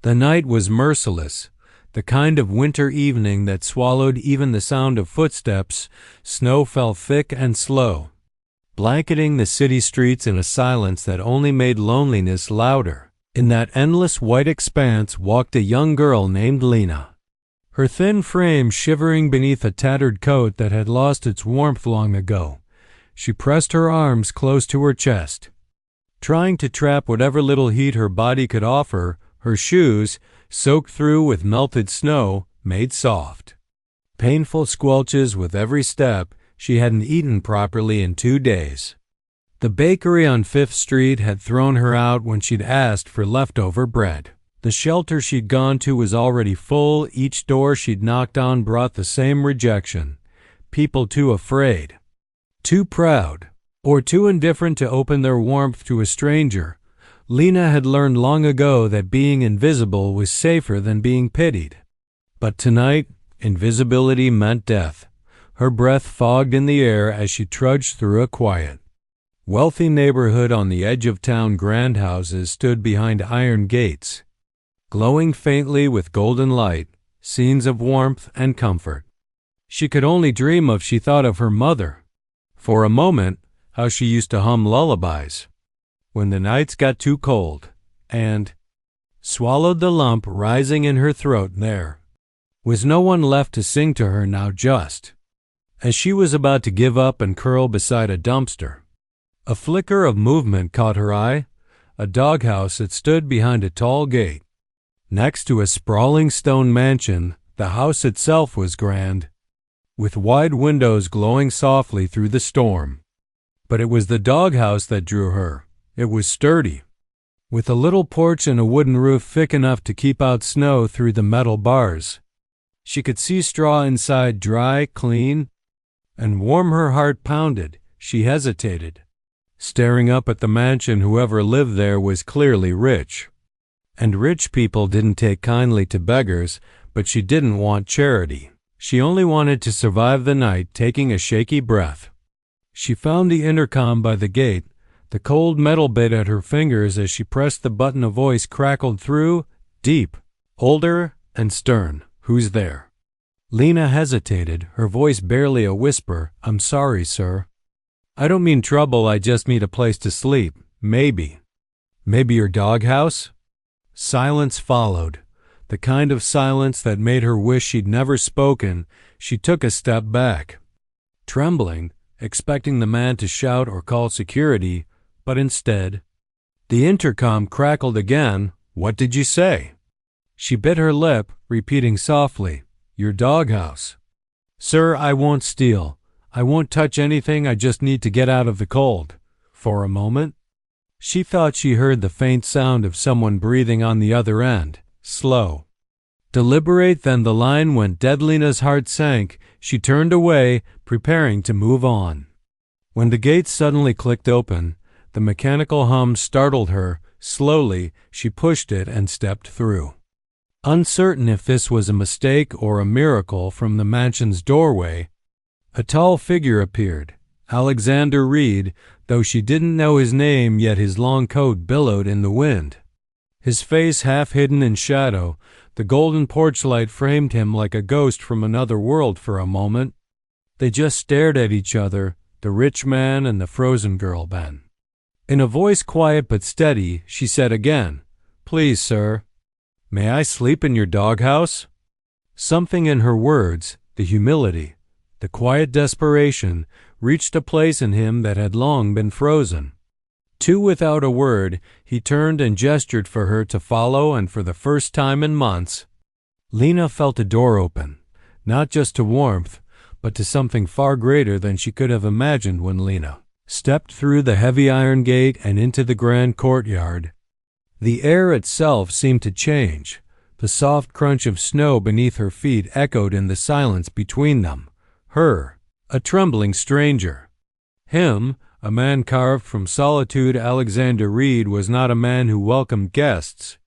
The night was merciless, the kind of winter evening that swallowed even the sound of footsteps. Snow fell thick and slow, blanketing the city streets in a silence that only made loneliness louder. In that endless white expanse walked a young girl named Lena, her thin frame shivering beneath a tattered coat that had lost its warmth long ago. She pressed her arms close to her chest, trying to trap whatever little heat her body could offer. Her shoes, soaked through with melted snow, made soft, painful squelches with every step. She hadn't eaten properly in 2 days. The bakery on 5th Street had thrown her out when she'd asked for leftover bread. The shelter she'd gone to was already full. Each door she'd knocked on brought the same rejection. People too afraid, too proud, or too indifferent to open their warmth to a stranger. Lena had learned long ago that being invisible was safer than being pitied. But tonight, invisibility meant death. Her breath fogged in the air as she trudged through a quiet, wealthy neighborhood on the edge of town. Grand houses stood behind iron gates, glowing faintly with golden light, scenes of warmth and comfort she could only dream of. She thought of her mother. For a moment, how she used to hum lullabies when the nights got too cold, and swallowed the lump rising in her throat. There was no one left to sing to her now. Just as she was about to give up and curl beside a dumpster, a flicker of movement caught her eye. A doghouse that stood behind a tall gate, next to a sprawling stone mansion. The house itself was grand, with wide windows glowing softly through the storm. But it was the doghouse that drew her. It was sturdy, with a little porch and a wooden roof thick enough to keep out snow through the metal bars. She could see straw inside, dry, clean, and warm. Her heart pounded. She hesitated, staring up at the mansion. Whoever lived there was clearly rich, and rich people didn't take kindly to beggars. But she didn't want charity. She only wanted to survive the night. Taking a shaky breath, she found the intercom by the gate. The cold metal bit at her fingers as she pressed the button. A voice crackled through, deep, older, and stern. "Who's there?" Lena hesitated, her voice barely a whisper. "I'm sorry, sir. I don't mean trouble. I just need a place to sleep. Maybe your doghouse?" Silence followed, the kind of silence that made her wish she'd never spoken. She took a step back, trembling, expecting the man to shout or call security. But instead, the intercom crackled again. "What did you say?" She bit her lip, repeating softly, "Your doghouse." "Sir, I won't steal. I won't touch anything. I just need to get out of the cold." For a moment, she thought she heard the faint sound of someone breathing on the other end, slow, deliberate. Then the line went dead. Lena's heart sank. She turned away, preparing to move on, when the gate suddenly clicked open. The mechanical hum startled her. Slowly, she pushed it and stepped through, uncertain if this was a mistake or a miracle. From the mansion's doorway, a tall figure appeared. Alexander Reed, though she didn't know his name, yet his long coat billowed in the wind, his face half hidden in shadow. The golden porch light framed him like a ghost from another world. For a moment, they just stared at each other, the rich man and the frozen girl. Then, in a voice quiet but steady, she said again, "Please, sir, may I sleep in your doghouse?" Something in her words, the humility, the quiet desperation, reached a place in him that had long been frozen. Too, without a word, he turned and gestured for her to follow, and for the first time in months, Lena felt a door open, not just to warmth, but to something far greater than she could have imagined. When Lena stepped through the heavy iron gate and into the grand courtyard, the air itself seemed to change. The soft crunch of snow beneath her feet echoed in the silence between them. Her, a trembling stranger. Him, a man carved from solitude. Alexander Reed was not a man who welcomed guests,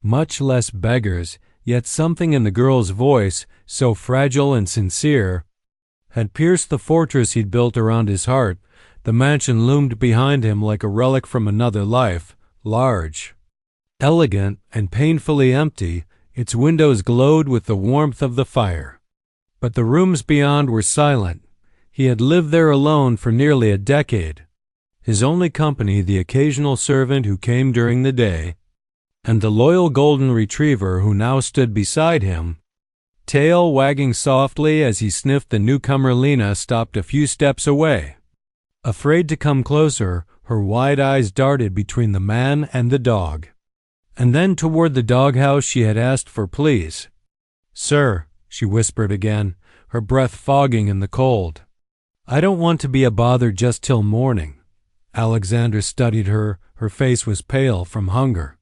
much less beggars, yet something in the girl's voice, so fragile and sincere, had pierced the fortress he'd built around his heart. The mansion loomed behind him like a relic from another life, large, Elegant and painfully empty, its windows glowed with the warmth of the fire. But the rooms beyond were silent. He had lived there alone for nearly a decade, his only company the occasional servant who came during the day, and the loyal golden retriever who now stood beside him, tail wagging softly as he sniffed. The newcomer Lena stopped a few steps away. Afraid to come closer, her wide eyes darted between the man and the dog, and then toward the doghouse she had asked for. Please, sir, she whispered again, her breath fogging in the cold. I don't want to be a bother just till morning. Alexander studied her. Her face was pale from hunger.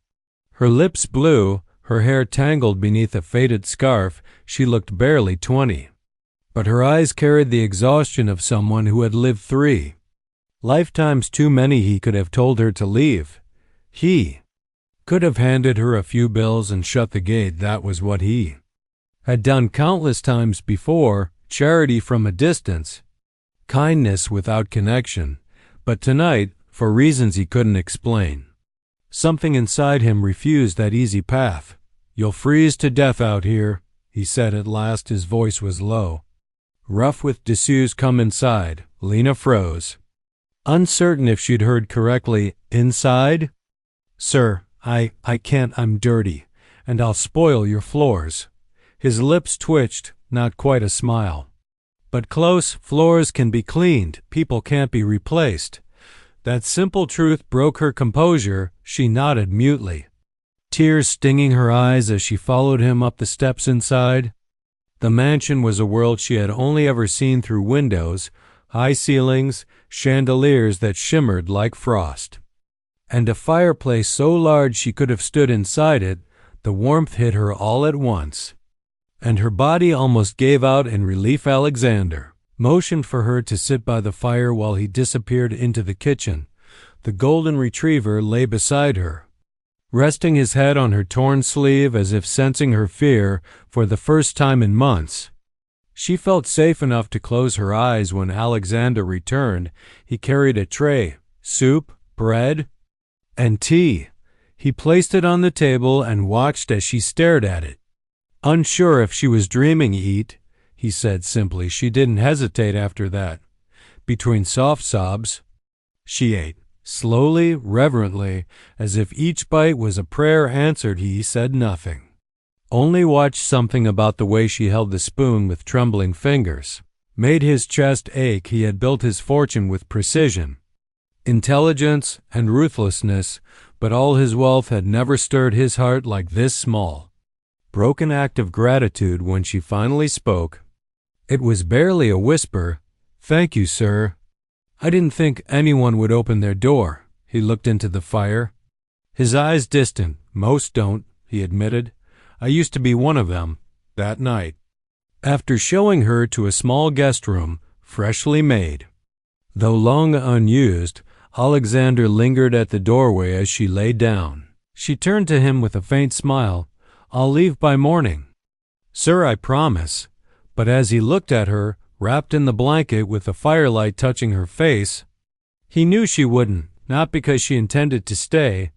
Her lips blue, her hair tangled beneath a faded scarf. She looked barely 20. But her eyes carried the exhaustion of someone who had lived 3 lifetimes too many. He could have told her to leave. He could have handed her a few bills and shut the gate. That was what he had done countless times before, charity from a distance, kindness without connection. But tonight, for reasons he couldn't explain, something inside him refused that easy path. You'll freeze to death out here, he said at last. His voice was low, rough with disuse. Come inside. Lena froze, uncertain if she'd heard correctly. Inside? Sir, I can't. I'm dirty, and I'll spoil your floors. His lips twitched, not quite a smile. But close. Floors can be cleaned. People can't be replaced. That simple truth broke her composure. She nodded mutely, tears stinging her eyes as she followed him up the steps inside. The mansion was a world she had only ever seen through windows, high ceilings, chandeliers that shimmered like frost, and a fireplace so large she could have stood inside it. The warmth hit her all at once, and her body almost gave out in relief. Alexander motioned for her to sit by the fire while he disappeared into the kitchen. The golden retriever lay beside her, resting his head on her torn sleeve as if sensing her fear for the first time in months. She felt safe enough to close her eyes when Alexander returned. He carried a tray, soup, bread, and tea. He placed it on the table and watched as she stared at it. Unsure if she was dreaming. Eat, he said simply. She didn't hesitate after that. Between soft sobs, she ate, slowly, reverently, as if each bite was a prayer answered. He said nothing, only watched. Something about the way she held the spoon with trembling fingers made his chest ache. He had built his fortune with precision, intelligence, and ruthlessness, but all his wealth had never stirred his heart like this small, broken act of gratitude. When she finally spoke, it was barely a whisper. Thank you, sir. I didn't think anyone would open their door. He looked into the fire, his eyes distant. Most don't, he admitted. I used to be one of them. That night, after showing her to a small guest room, freshly made, though long unused, Alexander lingered at the doorway as she lay down. She turned to him with a faint smile. I'll leave by morning, sir, I promise. But as he looked at her, wrapped in the blanket with the firelight touching her face, he knew she wouldn't, not because she intended to stay,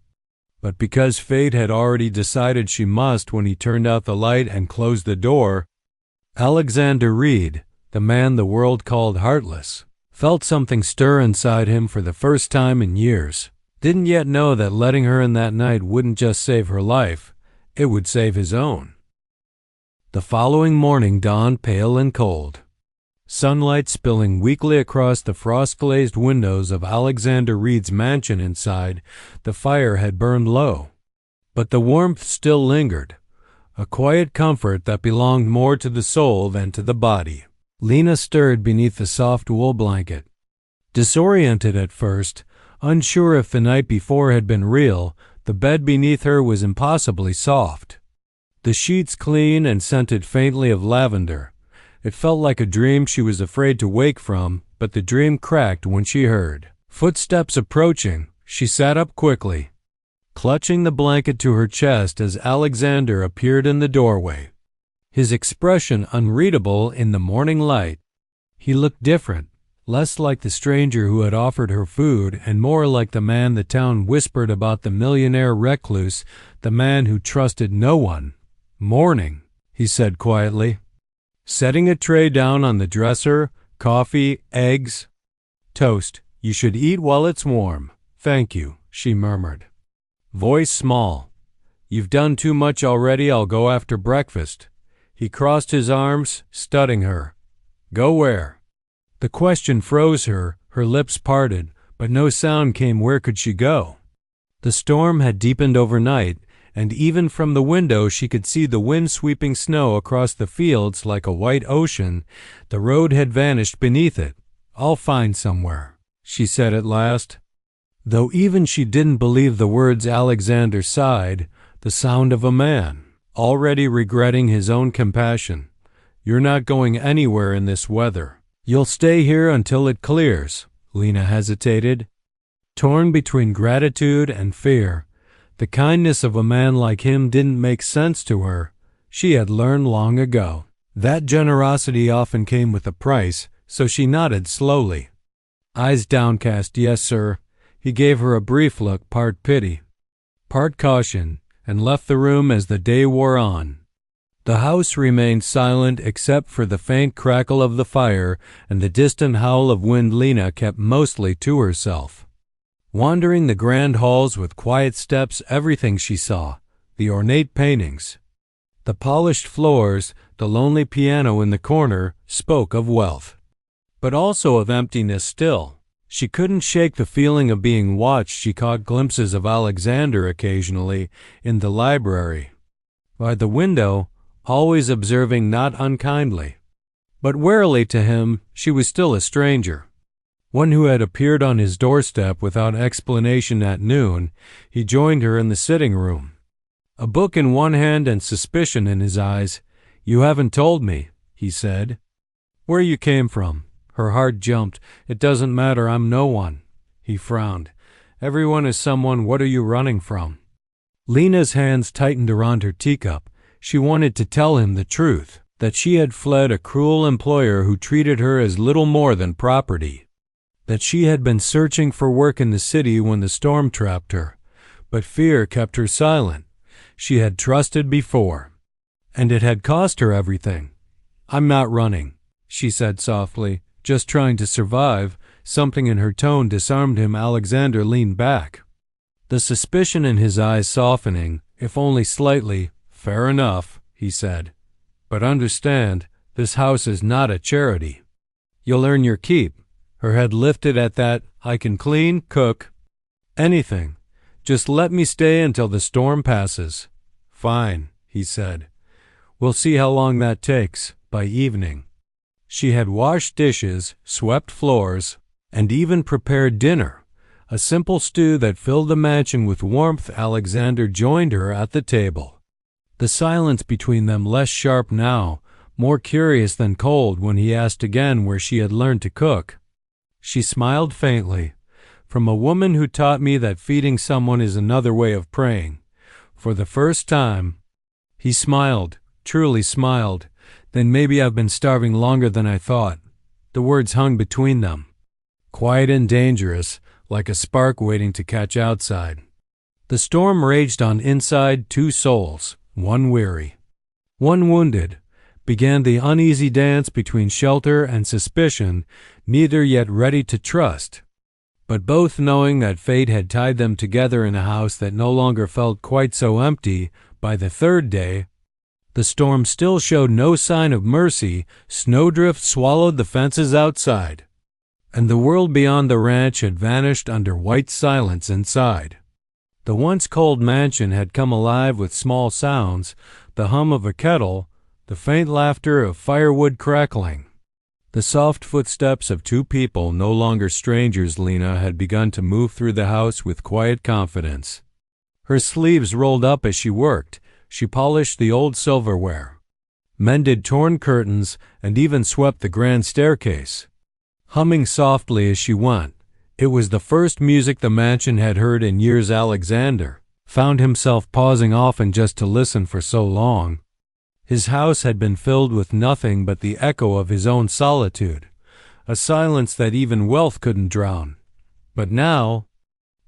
but because fate had already decided she must. When he turned out the light and closed the door, Alexander Reed, the man the world called heartless, felt something stir inside him for the first time in years. Didn't yet know that letting her in that night wouldn't just save her life, it would save his own. The following morning dawned pale and cold, sunlight spilling weakly across the frost-glazed windows of Alexander Reed's mansion. Inside, the fire had burned low, but the warmth still lingered, a quiet comfort that belonged more to the soul than to the body. Lena stirred beneath the soft wool blanket, disoriented at first, unsure if the night before had been real. The bed beneath her was impossibly soft, the sheets clean and scented faintly of lavender. It felt like a dream she was afraid to wake from, but the dream cracked when she heard footsteps approaching. She sat up quickly, clutching the blanket to her chest as Alexander appeared in the doorway, his expression unreadable in the morning light. He looked different, less like the stranger who had offered her food and more like the man the town whispered about, the millionaire recluse, the man who trusted no one. "Morning," he said quietly, setting a tray down on the dresser. "Coffee, eggs, toast. You should eat while it's warm." "Thank you," she murmured, voice small. "You've done too much already. I'll go after breakfast." He crossed his arms, studying her. "Go where?" The question froze her. Her lips parted, but no sound came. Where could she go? The storm had deepened overnight, and even from the window she could see the wind sweeping snow across the fields like a white ocean. The road had vanished beneath it. "I'll find somewhere," she said at last. Though even she didn't believe the words, Alexander sighed, the sound of a man, already regretting his own compassion. "You're not going anywhere in this weather. You'll stay here until it clears." Lena hesitated, torn between gratitude and fear. The kindness of a man like him didn't make sense to her. She had learned long ago that generosity often came with a price, so she nodded slowly, eyes downcast. "Yes, sir." He gave her a brief look, part pity, part caution, and left the room as the day wore on. The house remained silent except for the faint crackle of the fire and the distant howl of wind. Lena kept mostly to herself, wandering the grand halls with quiet steps. Everything she saw, the ornate paintings, the polished floors, the lonely piano in the corner, spoke of wealth, but also of emptiness still. She couldn't shake the feeling of being watched. She caught glimpses of Alexander occasionally in the library, by the window, always observing, not unkindly, but warily to him. She was still a stranger, one who had appeared on his doorstep without explanation at noon. He joined her in the sitting room, a book in one hand and suspicion in his eyes. "You haven't told me," he said, "where you came from." Her heart jumped. "It doesn't matter. I'm no one." He frowned. "Everyone is someone. What are you running from?" Lena's hands tightened around her teacup. She wanted to tell him the truth, that she had fled a cruel employer who treated her as little more than property, that she had been searching for work in the city when the storm trapped her, but fear kept her silent. She had trusted before, and it had cost her everything. "I'm not running," she said softly, "just trying to survive." Something in her tone disarmed him. Alexander leaned back, the suspicion in his eyes softening, if only slightly. "Fair enough," he said, "but understand, this house is not a charity. You'll earn your keep." Her head lifted at that. "I can clean, cook, anything. Just let me stay until the storm passes." "Fine," he said. "We'll see how long that takes." By evening, she had washed dishes, swept floors, and even prepared dinner, a simple stew that filled the mansion with warmth. Alexander joined her at the table, the silence between them less sharp now, more curious than cold. When he asked again where she had learned to cook, she smiled faintly. "From a woman who taught me that feeding someone is another way of praying." For the first time, he smiled, truly smiled. "Then maybe I've been starving longer than I thought." The words hung between them, quiet and dangerous, like a spark waiting to catch outside. The storm raged on inside. Two souls, one weary, one wounded, began the uneasy dance between shelter and suspicion, neither yet ready to trust, but both knowing that fate had tied them together in a house that no longer felt quite so empty. By the third day, the storm still showed no sign of mercy. Snowdrift swallowed the fences outside, and the world beyond the ranch had vanished under white silence inside. The once cold mansion had come alive with small sounds, the hum of a kettle, the faint laughter of firewood crackling, the soft footsteps of two people no longer strangers. Lena had begun to move through the house with quiet confidence. Her sleeves rolled up as she worked. She polished the old silverware, mended torn curtains, and even swept the grand staircase, humming softly as she went. It was the first music the mansion had heard in years. Alexander found himself pausing often just to listen. For so long, his house had been filled with nothing but the echo of his own solitude, a silence that even wealth couldn't drown. But now,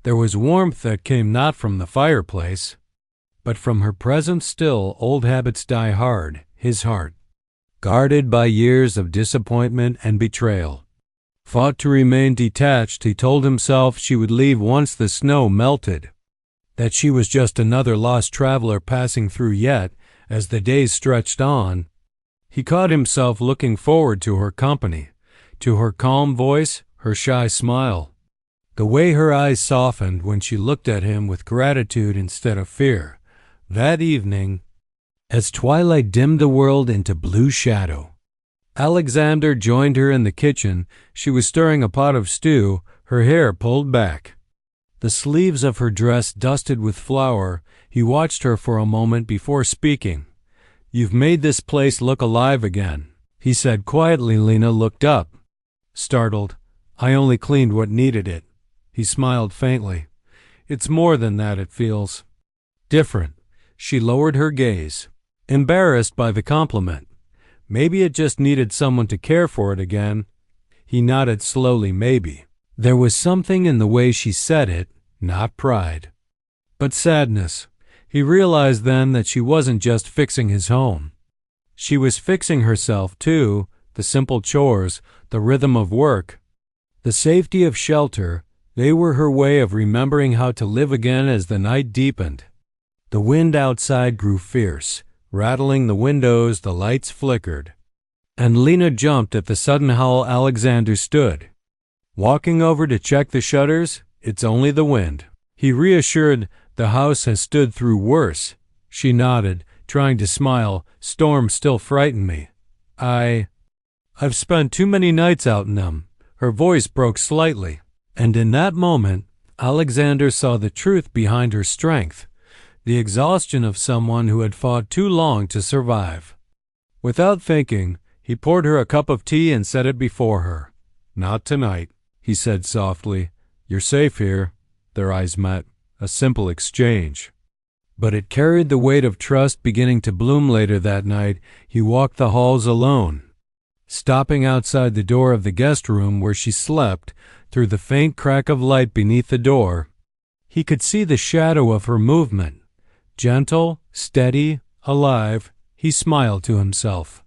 there was warmth that came not from the fireplace, but from her presence. Still, old habits die hard, his heart, guarded by years of disappointment and betrayal, fought to remain detached. He told himself she would leave once the snow melted, that she was just another lost traveler passing through. Yet, as the days stretched on, he caught himself looking forward to her company, to her calm voice, her shy smile, the way her eyes softened when she looked at him with gratitude instead of fear. That evening, as twilight dimmed the world into blue shadow, Alexander joined her in the kitchen. She was stirring a pot of stew, her hair pulled back, the sleeves of her dress dusted with flour. He watched her for a moment before speaking. "You've made this place look alive again," he said quietly. Lena looked up, startled. "I only cleaned what needed it." He smiled faintly. "It's more than that. It feels different." She lowered her gaze, embarrassed by the compliment. Maybe it just needed someone to care for it again. He nodded slowly. Maybe. There was something in the way she said it, not pride, but sadness. He realized then that she wasn't just fixing his home. She was fixing herself too, the simple chores, the rhythm of work, the safety of shelter. They were her way of remembering how to live again. As the night deepened, the wind outside grew fierce, rattling the windows. The lights flickered, and Lena jumped at the sudden howl. Alexander stood, walking over to check the shutters. "It's only the wind," he reassured. "The house has stood through worse." She nodded, trying to smile. "Storms still frighten me. I've spent too many nights out in them." Her voice broke slightly, and in that moment, Alexander saw the truth behind her strength, the exhaustion of someone who had fought too long to survive. Without thinking, he poured her a cup of tea and set it before her. "Not tonight," he said softly. "You're safe here." Their eyes met, a simple exchange, but it carried the weight of trust beginning to bloom. Later that night, he walked the halls alone, stopping outside the door of the guest room where she slept. Through the faint crack of light beneath the door, he could see the shadow of her movement, gentle, steady, alive. He smiled to himself,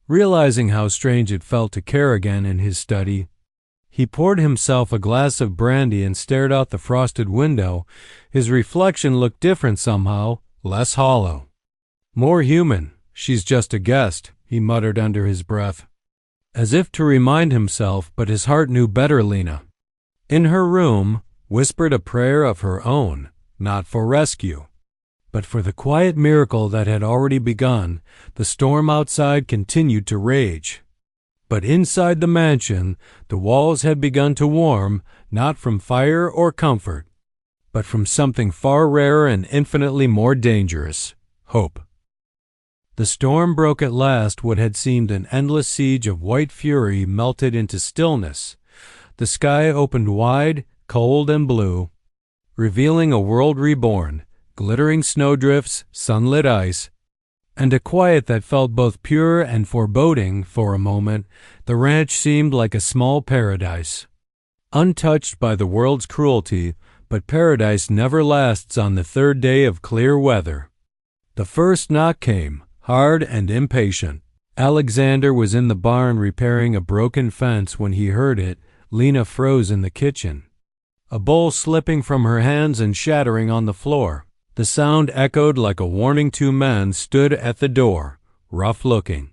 realizing how strange it felt to care again in his study. He poured himself a glass of brandy and stared out the frosted window. His reflection looked different somehow, less hollow, more human. "She's just a guest," he muttered under his breath, as if to remind himself, but his heart knew better. Lena, in her room, whispered a prayer of her own, not for rescue, but for the quiet miracle that had already begun. The storm outside continued to rage, but inside the mansion, the walls had begun to warm, not from fire or comfort, but from something far rarer and infinitely more dangerous: hope. The storm broke at last. What had seemed an endless siege of white fury melted into stillness. The sky opened wide, cold and blue, revealing a world reborn, glittering snowdrifts, sunlit ice, and a quiet that felt both pure and foreboding. For a moment, the ranch seemed like a small paradise, untouched by the world's cruelty. But paradise never lasts on the third day of clear weather. The first knock came, hard and impatient. Alexander was in the barn repairing a broken fence when he heard it. Lena froze in the kitchen, a bowl slipping from her hands and shattering on the floor. The sound echoed like a warning. Two men stood at the door, rough-looking,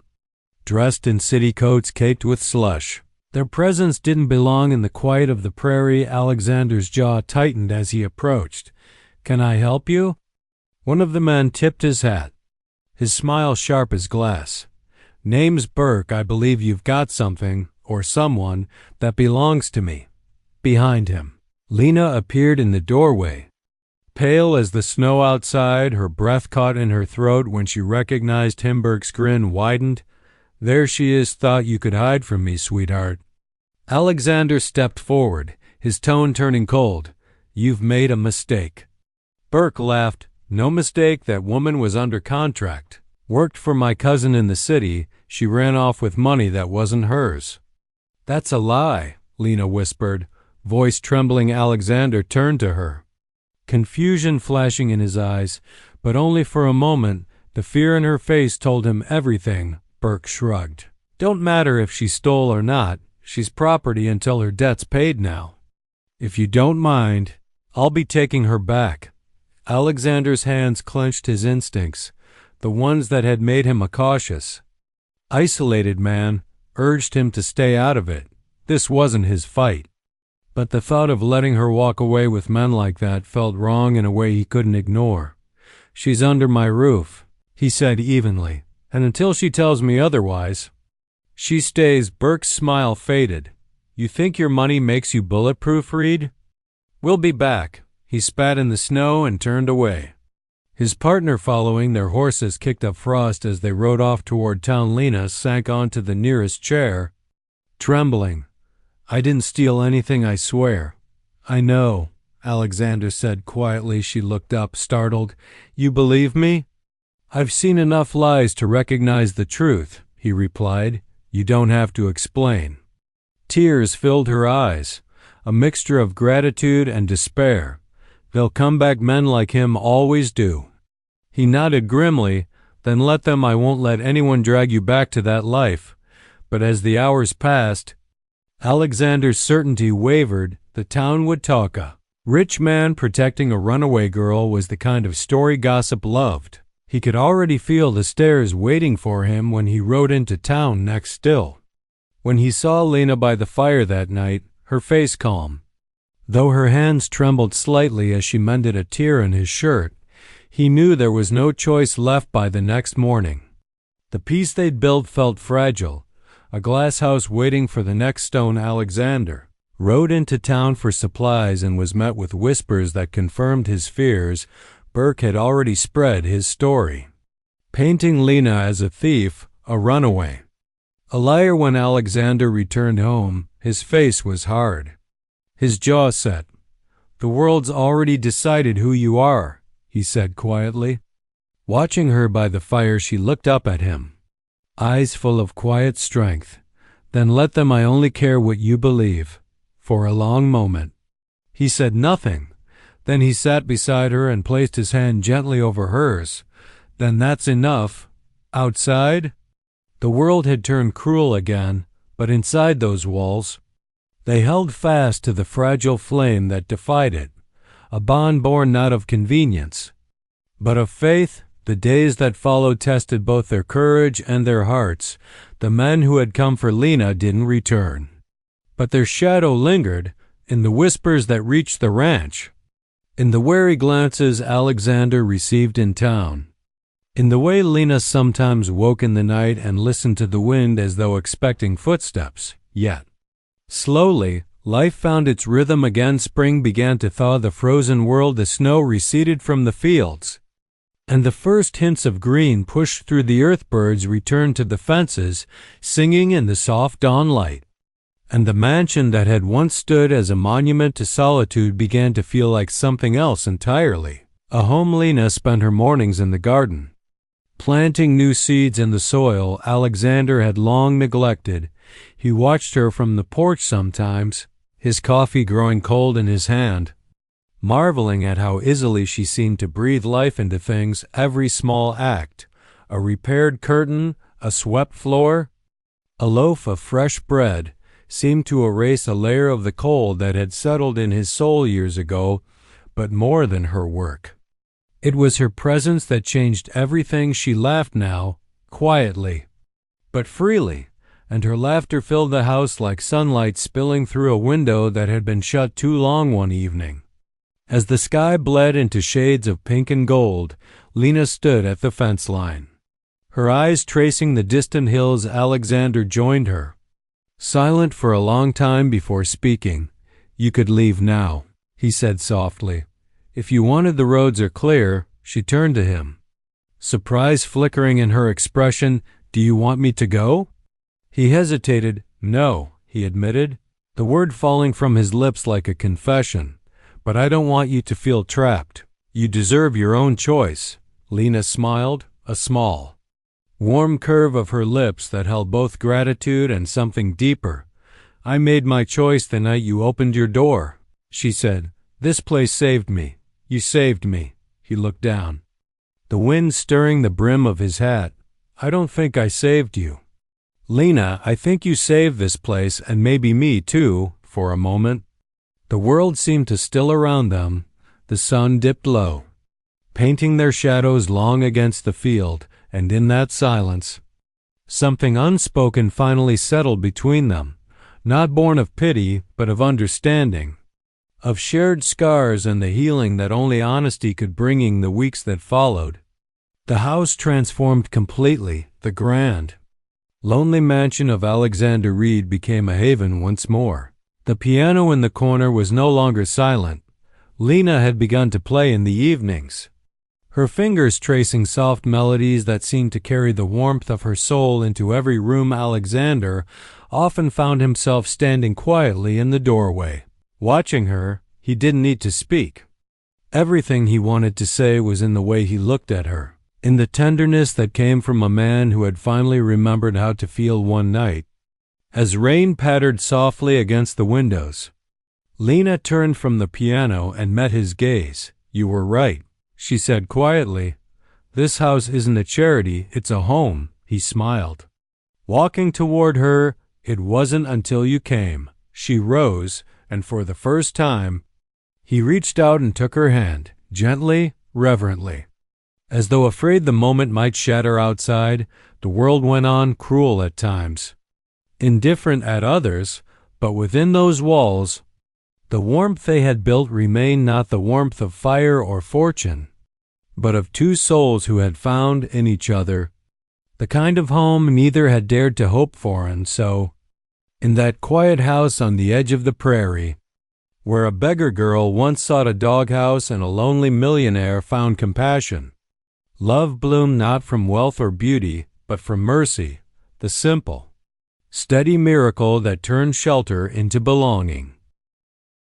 dressed in city coats caked with slush. Their presence didn't belong in the quiet of the prairie. Alexander's jaw tightened as he approached. "Can I help you?" One of the men tipped his hat, his smile sharp as glass. "Name's Burke. I believe you've got something, or someone, that belongs to me." Behind him, Lena appeared in the doorway, pale as the snow outside. Her breath caught in her throat when she recognized him. Burke's grin widened. "There she is. Thought you could hide from me, sweetheart." Alexander stepped forward, his tone turning cold. "You've made a mistake." Burke laughed. "No mistake. That woman was under contract. Worked for my cousin in the city. She ran off with money that wasn't hers." That's a lie, Lena whispered. Voice trembling, Alexander turned to her. Confusion flashing in his eyes, but only for a moment. The fear in her face told him everything. Burke shrugged. Don't matter if she stole or not. She's property until her debt's paid now. If you don't mind, I'll be taking her back. Alexander's hands clenched his instincts, the ones that had made him a cautious, isolated man, urged him to stay out of it. This wasn't his fight. But the thought of letting her walk away with men like that felt wrong in a way he couldn't ignore. She's under my roof, he said evenly, and until she tells me otherwise, she stays. Burke's smile faded. You think your money makes you bulletproof, Reed? We'll be back. He spat in the snow and turned away. His partner following, their horses kicked up frost as they rode off toward town. Lena sank onto the nearest chair, trembling. I didn't steal anything, I swear. I know, Alexander said quietly. She looked up, startled. You believe me? I've seen enough lies to recognize the truth, he replied. You don't have to explain. Tears filled her eyes, a mixture of gratitude and despair. They'll come back, men like him always do. He nodded grimly. Then let them. I won't let anyone drag you back to that life. But as the hours passed, Alexander's certainty wavered. The town would talk. A rich man protecting a runaway girl was the kind of story gossip loved. He could already feel the stares waiting for him when he rode into town next. Still, when he saw Lena by the fire that night, her face calm, though her hands trembled slightly as she mended a tear in his shirt, he knew there was no choice left. By the next morning, the peace they'd built felt fragile, a glass house waiting for the next stone. Alexander rode into town for supplies and was met with whispers that confirmed his fears. Burke had already spread his story, painting Lena as a thief, a runaway, a liar. When Alexander returned home, his face was hard, his jaw set. The world's already decided who you are, he said quietly. Watching her by the fire, she looked up at him, eyes full of quiet strength. Then let them. I only care what you believe. For a long moment, he said nothing. Then he sat beside her and placed his hand gently over hers. Then that's enough. Outside, the world had turned cruel again, but inside those walls, they held fast to the fragile flame that defied it, a bond born not of convenience, but of faith. The days that followed tested both their courage and their hearts. The men who had come for Lena didn't return, but their shadow lingered in the whispers that reached the ranch, in the wary glances Alexander received in town, in the way Lena sometimes woke in the night and listened to the wind as though expecting footsteps. Yet, slowly, life found its rhythm again. Spring began to thaw the frozen world. The snow receded from the fields, and the first hints of green pushed through the earth. Birds returned to the fences, singing in the soft dawn light. And the mansion that had once stood as a monument to solitude began to feel like something else entirely. A home. Lena spent her mornings in the garden, planting new seeds in the soil Alexander had long neglected. He watched her from the porch sometimes, his coffee growing cold in his hand, marveling at how easily she seemed to breathe life into things. Every small act, a repaired curtain, a swept floor, a loaf of fresh bread, seemed to erase a layer of the cold that had settled in his soul years ago. But more than her work, it was her presence that changed everything. She laughed now, quietly, but freely, and her laughter filled the house like sunlight spilling through a window that had been shut too long. One evening, as the sky bled into shades of pink and gold, Lena stood at the fence line, her eyes tracing the distant hills. Alexander joined her, silent for a long time before speaking. You could leave now, he said softly. If you wanted. The roads are clear. She turned to him, surprise flickering in her expression. Do you want me to go? He hesitated. No, he admitted, the word falling from his lips like a confession. But I don't want you to feel trapped. You deserve your own choice. Lena smiled, a small, warm curve of her lips that held both gratitude and something deeper. I made my choice the night you opened your door, she said. This place saved me. You saved me. He looked down, the wind stirring the brim of his hat. I don't think I saved you. Lena, I think you saved this place and maybe me too, for a moment. The world seemed to still around them. The sun dipped low, painting their shadows long against the field, and in that silence, something unspoken finally settled between them, not born of pity, but of understanding, of shared scars and the healing that only honesty could bring in the weeks that followed. The house transformed completely. The grand, lonely mansion of Alexander Reed became a haven once more. The piano in the corner was no longer silent. Lena had begun to play in the evenings, her fingers tracing soft melodies that seemed to carry the warmth of her soul into every room. Alexander often found himself standing quietly in the doorway, watching her. He didn't need to speak. Everything he wanted to say was in the way he looked at her, in the tenderness that came from a man who had finally remembered how to feel one night. As rain pattered softly against the windows, Lena turned from the piano and met his gaze. You were right, she said quietly. This house isn't a charity, it's a home. He smiled, walking toward her. It wasn't until you came. She rose, and for the first time, he reached out and took her hand, gently, reverently. As though afraid the moment might shatter outside, the world went on, cruel at times, indifferent at others, but within those walls, the warmth they had built remained not the warmth of fire or fortune, but of two souls who had found in each other the kind of home neither had dared to hope for. And so, in that quiet house on the edge of the prairie, where a beggar girl once sought a doghouse and a lonely millionaire found compassion, love bloomed not from wealth or beauty, but from mercy, the simple, steady miracle that turned shelter into belonging.